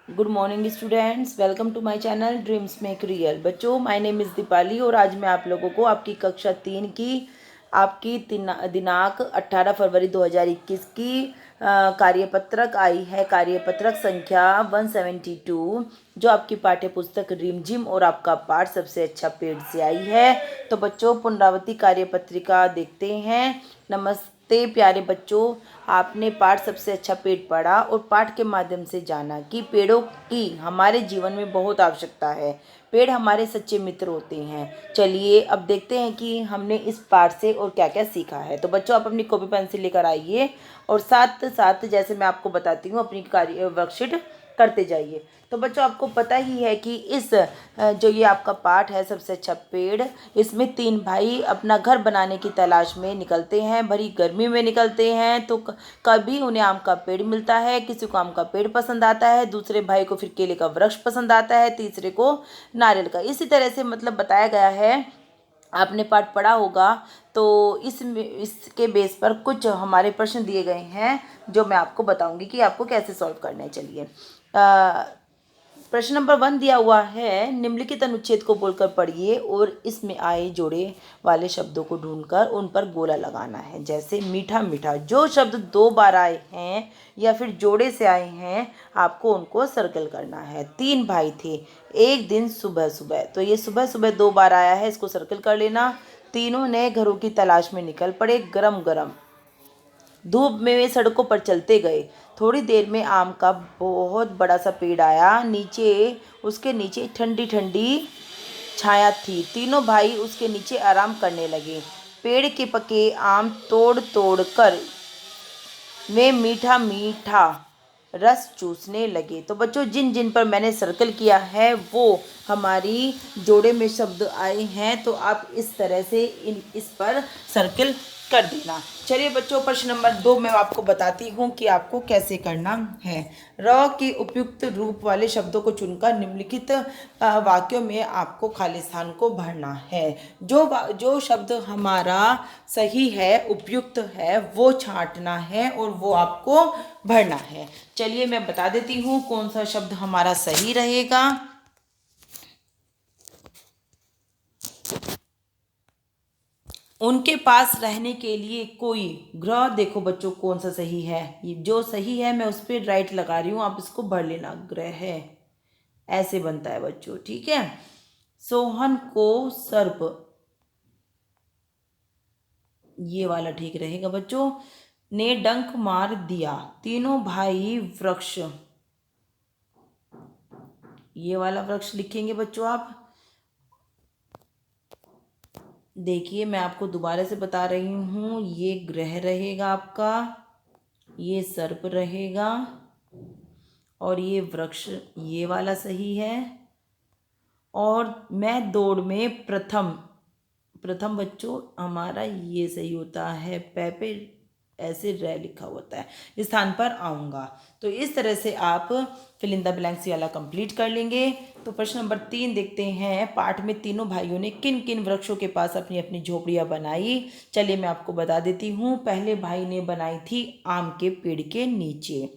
Good morning students, welcome to my channel dreams make real. बच्चों, my name is Deepali और आज मैं आप लोगों को आपकी कक्षा 3 की आपकी दिनांक 18 फरवरी 2021 की कार्यपत्रक आई है। कार्यपत्रक संख्या 172 जो आपकी पाठ्य पुस्तक रिमझिम और आपका पाठ सबसे अच्छा पेड़ से आई है। तो बच्चों, पुनरावृत्ति कार्यपत्रिका देखते हैं। नमस्ते प्यारे बच्चों, आपने पाठ सबसे अच्छा पेड़ पढ़ा और पाठ के माध्यम से जाना कि पेड़ों की हमारे जीवन में बहुत आवश्यकता है। पेड़ हमारे सच्चे मित्र होते हैं। चलिए अब देखते हैं कि हमने इस पाठ से और क्या क्या सीखा है। तो बच्चों, आप अपनी कॉपी पेंसिल लेकर आइए और साथ साथ जैसे मैं आपको बताती हूँ अपनी कार्य वर्कशीट करते जाइए। तो बच्चों, आपको पता ही है कि इस जो ये आपका पाठ है सबसे अच्छा पेड़, इसमें 3 भाई अपना घर बनाने की तलाश में निकलते हैं। भरी गर्मी में निकलते हैं तो कभी उन्हें आम का पेड़ मिलता है, किसी को आम का पेड़ पसंद आता है, दूसरे भाई को फिर केले का वृक्ष पसंद आता है, तीसरे को नारियल का। इसी तरह से मतलब बताया गया है। आपने पाठ पढ़ा होगा। तो इसके बेस पर कुछ हमारे प्रश्न दिए गए हैं जो मैं आपको बताऊंगी कि आपको कैसे सॉल्व करने हैं। चलिए, प्रश्न नंबर 1 दिया हुआ है, निम्नलिखित अनुच्छेद को बोलकर पढ़िए और इसमें आए जोड़े वाले शब्दों को ढूंढकर उन पर गोला लगाना है। जैसे मीठा मीठा, जो शब्द 2 बार आए हैं या फिर जोड़े से आए हैं आपको उनको सर्कल करना है। 3 भाई थे, एक दिन सुबह सुबह, तो ये सुबह सुबह 2 बार आया है, इसको सर्कल कर लेना। तीनों ने घरों की तलाश में निकल पड़े, गरम गरम धूप में वे सड़कों पर चलते गए। थोड़ी देर में आम का बहुत बड़ा सा पेड़ आया, नीचे उसके नीचे ठंडी ठंडी छाया थी। तीनों भाई उसके नीचे आराम करने लगे। पेड़ के पके आम तोड़ तोड़ कर वे मीठा मीठा रस चूसने लगे। तो बच्चों, जिन जिन पर मैंने सर्कल किया है वो हमारी जोड़े में शब्द आए हैं, तो आप इस तरह से इस पर सर्कल कर देना। चलिए बच्चों, प्रश्न नंबर 2 मैं आपको बताती हूँ कि आपको कैसे करना है। र के उपयुक्त रूप वाले शब्दों को चुनकर निम्नलिखित वाक्यों में आपको खाली स्थान को भरना है। जो शब्द हमारा सही है, उपयुक्त है, वो छांटना है और वो आपको भरना है। चलिए मैं बता देती हूँ कौन सा शब्द हमारा सही रहेगा। उनके पास रहने के लिए कोई ग्रह, देखो बच्चों कौन सा सही है, ये जो सही है मैं उस पर राइट लगा रही हूँ, आप इसको भर लेना। ग्रह है, ऐसे बनता है बच्चों, ठीक है। सोहन को सर्प, ये वाला ठीक रहेगा बच्चों। ने डंक मार दिया, तीनों भाई वृक्ष, ये वाला वृक्ष लिखेंगे बच्चों आप। देखिए मैं आपको दोबारा से बता रही हूँ, ये ग्रह रहेगा आपका, ये सर्प रहेगा और ये वृक्ष, ये वाला सही है। और मैं दौड़ में प्रथम, प्रथम बच्चों हमारा ये सही होता है। पे ऐसे रह लिखा होता है, स्थान पर आऊँगा। तो इस तरह से आप फिल इन द ब्लैंक्स वाला कंप्लीट कर लेंगे। तो प्रश्न नंबर 3 देखते हैं, पाठ में तीनों भाइयों ने किन किन वृक्षों के पास अपनी अपनी झोपड़ियाँ बनाई। चलिए मैं आपको बता देती हूँ। पहले भाई ने बनाई थी आम के पेड़ के नीचे,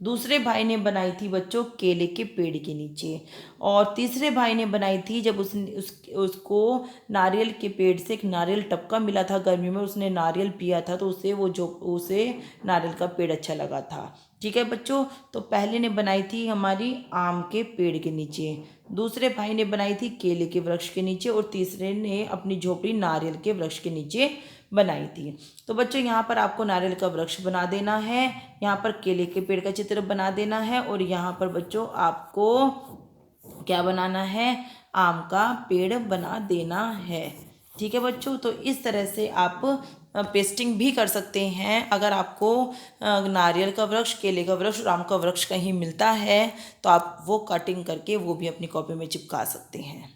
दूसरे भाई ने बनाई थी बच्चों केले के पेड़ के नीचे, और तीसरे भाई ने बनाई थी जब उसको नारियल के पेड़ से एक नारियल टपका मिला था गर्मी में, उसने नारियल पिया था तो उसे नारियल का पेड़ अच्छा लगा था। ठीक है बच्चों, तो पहले ने बनाई थी हमारी आम के पेड़ के नीचे, दूसरे भाई ने बनाई थी केले के वृक्ष के नीचे और तीसरे ने अपनी झोपड़ी नारियल के वृक्ष के नीचे बनाई थी। तो बच्चों यहाँ पर आपको नारियल का वृक्ष बना देना है, यहाँ पर केले के पेड़ का चित्र बना देना है और यहाँ पर बच्चों आपको क्या बनाना है, आम का पेड़ बना देना है। ठीक है बच्चों, तो इस तरह से आप पेस्टिंग भी कर सकते हैं। अगर आपको नारियल का वृक्ष, केले का वृक्ष और आम का वृक्ष कहीं मिलता है तो आप वो कटिंग करके वो भी अपनी कॉपी में चिपका सकते हैं,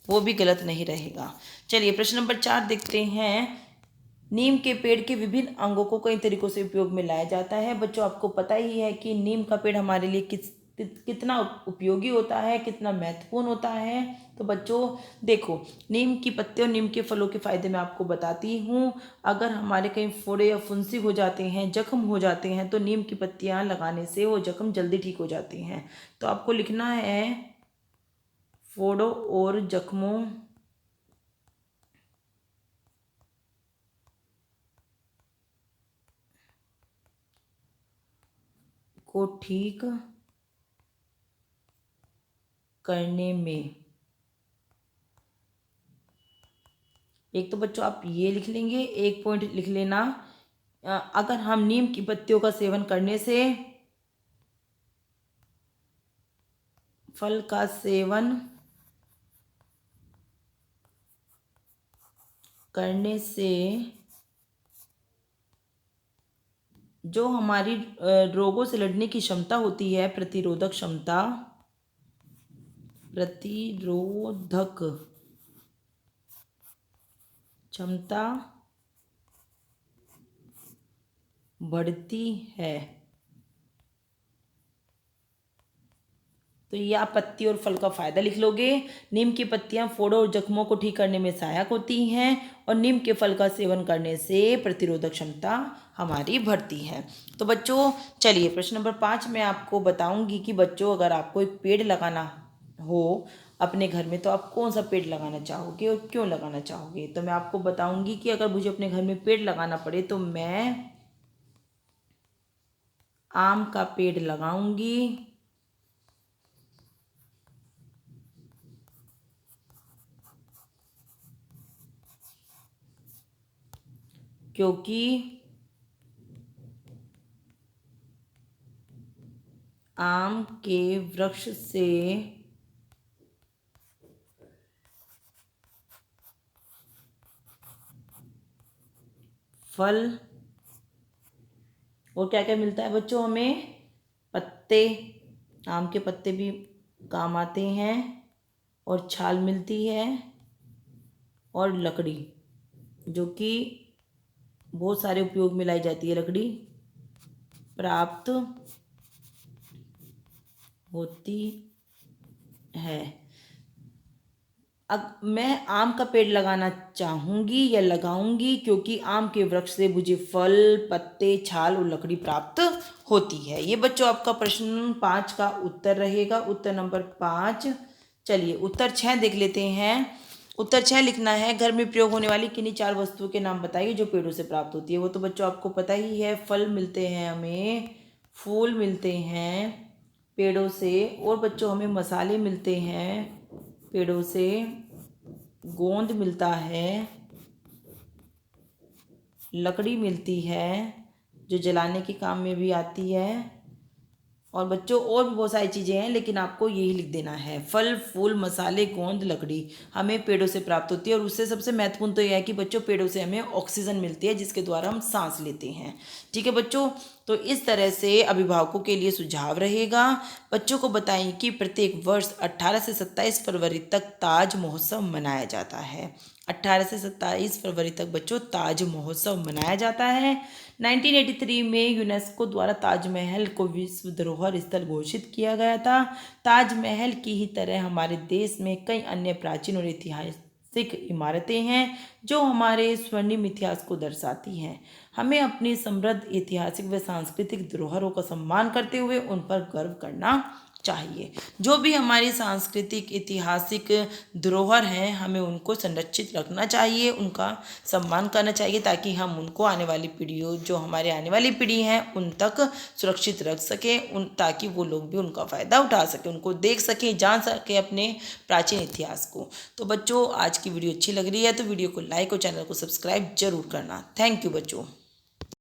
वो भी गलत नहीं रहेगा। चलिए प्रश्न नंबर 4 देखते हैं। नीम के पेड़ के विभिन्न अंगों को कई तरीकों से उपयोग में लाया जाता है। बच्चों आपको पता ही है कि नीम का पेड़ हमारे लिए किस कितना उपयोगी होता है, कितना महत्वपूर्ण होता है। तो बच्चों देखो, नीम की पत्ते और नीम के फलों के फ़ायदे मैं आपको बताती हूँ। अगर हमारे कहीं फोड़े या फुंसी हो जाते हैं, जख्म हो जाते हैं, तो नीम की पत्तियाँ लगाने से वो जख्म जल्दी ठीक हो जाते हैं। तो आपको लिखना है फोड़ों और जख्मों को ठीक करने में, एक तो बच्चों आप ये लिख लेंगे, एक पॉइंट लिख लेना, अगर हम नीम की पत्तियों का सेवन फल का सेवन करने से जो हमारी रोगों से लड़ने की क्षमता होती है, प्रतिरोधक क्षमता बढ़ती है। तो ये आप पत्ती और फल का फायदा लिख लोगे। नीम की पत्तियां फोड़ों और जख्मों को ठीक करने में सहायक होती हैं और नीम के फल का सेवन करने से प्रतिरोधक क्षमता हमारी बढ़ती है। तो बच्चों चलिए, प्रश्न नंबर 5 मैं आपको बताऊंगी कि बच्चों अगर आपको एक पेड़ लगाना हो अपने घर में, तो आप कौन सा पेड़ लगाना चाहोगे और क्यों लगाना चाहोगे। तो मैं आपको बताऊंगी कि अगर मुझे अपने घर में पेड़ लगाना पड़े तो मैं आम का पेड़ लगाऊंगी, क्योंकि आम के वृक्ष से फल और क्या क्या मिलता है बच्चों, हमें पत्ते, आम के पत्ते भी काम आते हैं, और छाल मिलती है, और लकड़ी जो कि बहुत सारे उपयोग में लाई जाती है, लकड़ी प्राप्त होती है। अब मैं आम का पेड़ लगाना चाहूँगी या लगाऊंगी क्योंकि आम के वृक्ष से मुझे फल, पत्ते, छाल और लकड़ी प्राप्त होती है। ये बच्चों आपका प्रश्न 5 का उत्तर रहेगा, उत्तर नंबर 5। चलिए उत्तर 6 देख लेते हैं। उत्तर 6 लिखना है, घर में प्रयोग होने वाली किन्हीं 4 वस्तुओं के नाम बताइए जो पेड़ों से प्राप्त होती है। वो तो बच्चों आपको पता ही है, फल मिलते हैं हमें, फूल मिलते हैं पेड़ों से, और बच्चों हमें मसाले मिलते हैं पेड़ों से, गोंद मिलता है, लकड़ी मिलती है जो जलाने के काम में भी आती है, और बच्चों और भी बहुत सारी चीज़ें हैं, लेकिन आपको यही लिख देना है, फल, फूल, मसाले, गोंद, लकड़ी हमें पेड़ों से प्राप्त होती है। और उससे सबसे महत्वपूर्ण तो यह है कि बच्चों पेड़ों से हमें ऑक्सीजन मिलती है जिसके द्वारा हम सांस लेते हैं। ठीक है बच्चों, तो इस तरह से अभिभावकों के लिए सुझाव रहेगा। बच्चों को बताएं कि प्रत्येक वर्ष 18 से 27 फरवरी तक ताज महोत्सव मनाया जाता है। 18 से 27 फरवरी तक बच्चों ताज महोत्सव मनाया जाता है। 1983 में यूनेस्को द्वारा ताजमहल को विश्व धरोहर स्थल घोषित किया गया था। ताजमहल की ही तरह हमारे देश में कई अन्य प्राचीन और ऐतिहासिक इमारतें हैं जो हमारे स्वर्णिम इतिहास को दर्शाती हैं। हमें अपनी समृद्ध ऐतिहासिक व सांस्कृतिक धरोहरों का सम्मान करते हुए उन पर गर्व करना चाहिए। जो भी हमारी सांस्कृतिक ऐतिहासिक धरोहर हैं, हमें उनको संरक्षित रखना चाहिए, उनका सम्मान करना चाहिए, ताकि हम उनको आने वाली पीढ़ियों, जो हमारे आने वाली पीढ़ी हैं, उन तक सुरक्षित रख सकें, ताकि वो लोग भी उनका फ़ायदा उठा सकें, उनको देख सकें, जान सकें अपने प्राचीन इतिहास को। तो बच्चों आज की वीडियो अच्छी लग रही है तो वीडियो को लाइक और चैनल को सब्सक्राइब जरूर करना। थैंक यू बच्चों।